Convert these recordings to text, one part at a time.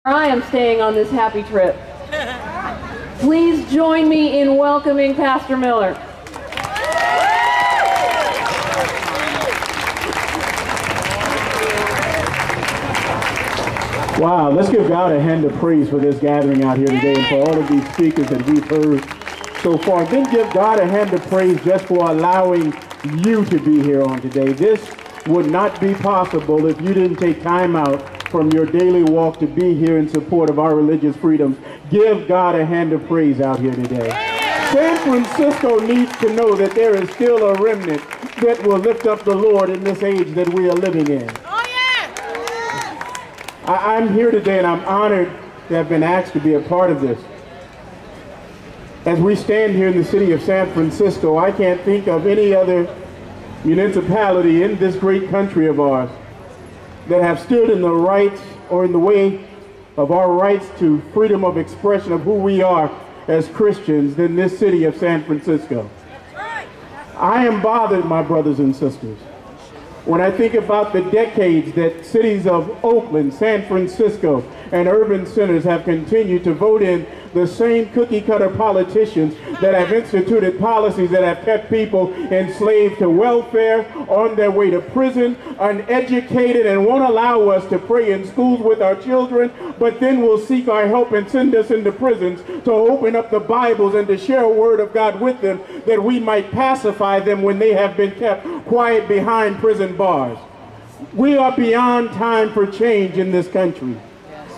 I am staying on this happy trip. Please join me in welcoming Pastor Miller. Wow, let's give God a hand of praise for this gathering out here today and for all of these speakers that we've heard so far. Then give God a hand of praise just for allowing you to be here on today. This would not be possible if you didn't take time out from your daily walk to be here in support of our religious freedoms. Give God a hand of praise out here today. San Francisco needs to know that there is still a remnant that will lift up the Lord in this age that we are living in. I'm here today and I'm honored to have been asked to be a part of this. As we stand here in the city of San Francisco, I can't think of any other municipality in this great country of ours that have stood in the rights or in the way of our rights to freedom of expression of who we are as Christians than this city of San Francisco. I am bothered, my brothers and sisters, when I think about the decades that cities of Oakland, San Francisco, and urban centers have continued to vote in the same cookie-cutter politicians that have instituted policies that have kept people enslaved to welfare, on their way to prison, uneducated, and won't allow us to pray in schools with our children, but then will seek our help and send us into prisons to open up the Bibles and to share a word of God with them that we might pacify them when they have been kept quiet behind prison bars. We are beyond time for change in this country.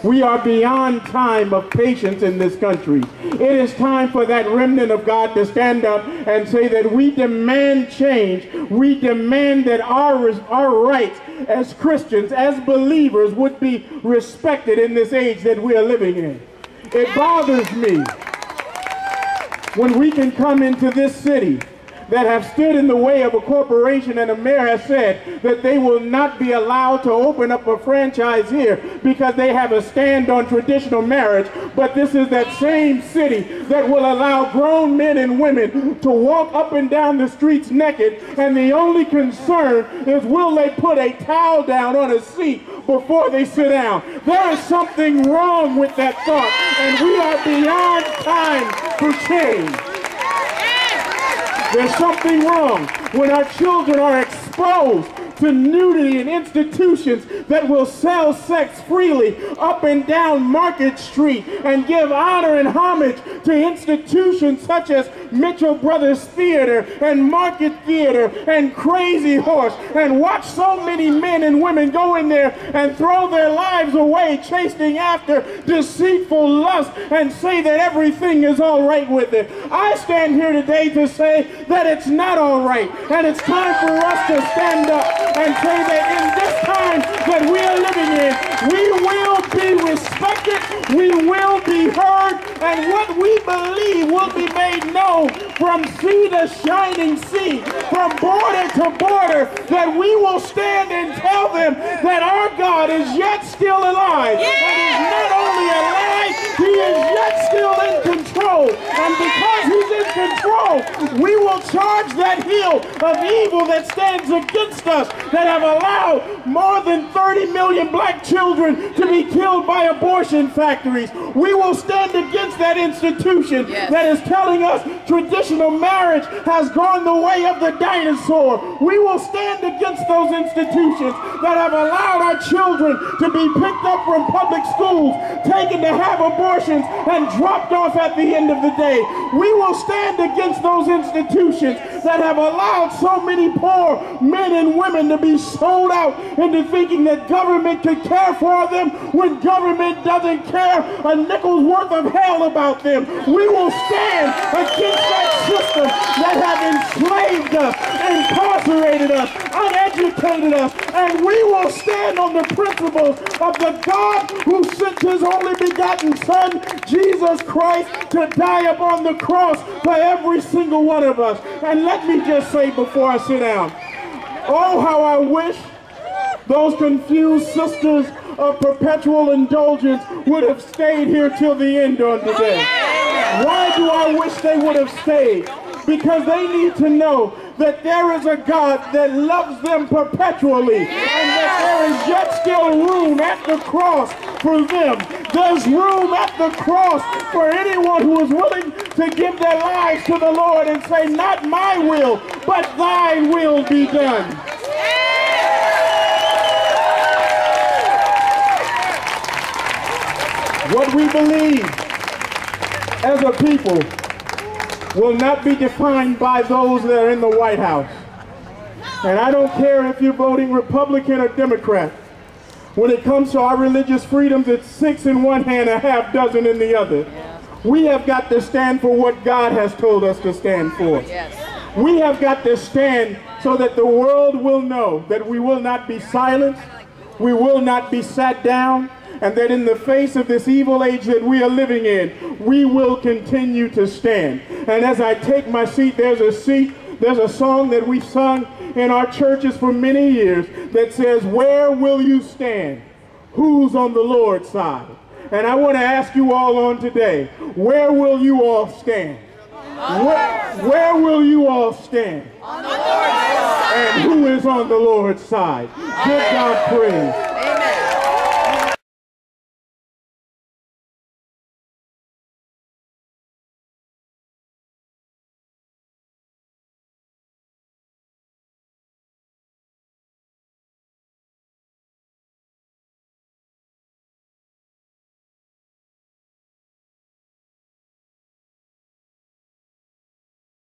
We are beyond time of patience in this country. It is time for that remnant of God to stand up and say that we demand change. We demand that our rights as Christians, as believers, would be respected in this age that we are living in. It bothers me when we can come into this city that have stood in the way of a corporation, and a mayor has said that they will not be allowed to open up a franchise here because they have a stand on traditional marriage. But this is that same city that will allow grown men and women to walk up and down the streets naked, and the only concern is will they put a towel down on a seat before they sit down. There is something wrong with that thought, and we are beyond time for change. There's something wrong when our children are exposed to nudity in institutions that will sell sex freely up and down Market Street and give honor and homage to institutions such as Mitchell Brothers Theater and Market Theater and Crazy Horse, and watch so many men and women go in there and throw their lives away chasing after deceitful lust and say that everything is all right with it. I stand here today to say that it's not all right, and it's time for us to stand up and say that in this time that we are living in, we will be respected, we will be heard, and what we believe will be made known from sea to shining sea, from border to border, that we will stand and tell them that our God is yet still alive, and is not only alive, he is yet still in control, and because he's in control, we will charge that hill of evil that stands against us, that have allowed more than 30 million black children to be killed by abortion factories. We will stand against that institution that is telling us traditional marriage has gone the way of the dinosaur. We will stand against those institutions that have allowed our children to be picked up from public schools, taken to have abortions, and dropped off at the end of the day. We will stand against those institutions that have allowed so many poor men and women to be sold out into thinking that government could care for them when government doesn't care a nickel's worth of hell about them. We will stand against that system that have enslaved us, incarcerated us, uneducated us, and we will stand on the principles of the God who sent his only begotten Son, Jesus Christ, to die upon the cross for every single one of us. And let me just say before I sit down, oh, how I wish those confused sisters of perpetual indulgence would have stayed here till the end on today. Why do I wish they would have stayed? Because they need to know that there is a God that loves them perpetually, and that there is yet still room at the cross for them. There's room at the cross for anyone who is willing to give their lives to the Lord and say, not my will, but thine will be done. What we believe as a people will not be defined by those that are in the White House. And I don't care if you're voting Republican or Democrat. When it comes to our religious freedoms, it's 6 in one hand, a half dozen in the other. We have got to stand for what God has told us to stand for. We have got to stand so that the world will know that we will not be silenced, we will not be sat down, and that in the face of this evil age that we are living in, we will continue to stand. And as I take my seat, there's a song that we've sung in our churches for many years that says, where will you stand? Who's on the Lord's side? And I want to ask you all on today, where will you all stand? Where will you all stand? On the Lord's side. And who is on the Lord's side? Give God praise.